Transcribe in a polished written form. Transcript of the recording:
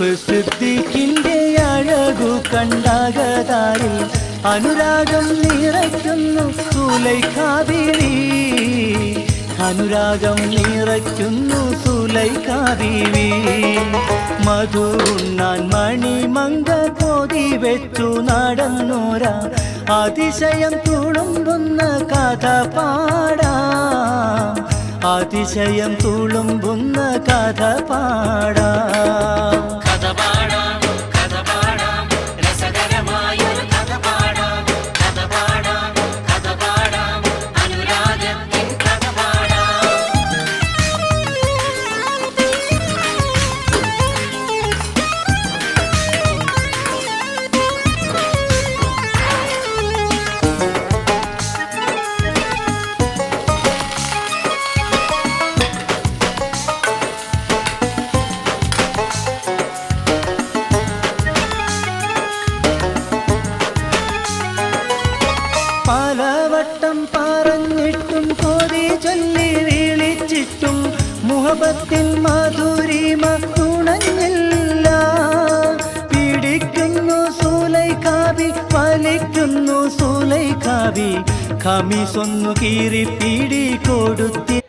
സിദ്ദീഖിന്റെ അഴകു കണ്ടാകതാരിൽ അനുരാഗം നിറയ്ക്കുന്നു സുലൈഖാ ബീവി. അനുരാഗം നിറയ്ക്കുന്നു സുലൈഖാ ബീവി. മധുണ്ണാൻ മണിമങ്ക കൊതി വെച്ചു നടന്നോര അതിശയം തുളുമ്പുന്ന കഥ പാടാം. അതിശയം തുളുമ്പുന്ന കഥ പാടാം. പലവട്ടം പറഞ്ഞിട്ടും കൊതി ചൊല്ലി വിളിച്ചിട്ടും മുഹബത്തിൻ മധുരിമ തുണഞ്ഞില്ല. പിടിക്കുന്നു സുലൈഖാ ബി, വലിക്കുന്നു സുലൈഖാ ബി. ഖമീസൊന്നു കീറി പിടി കൊടുത്തി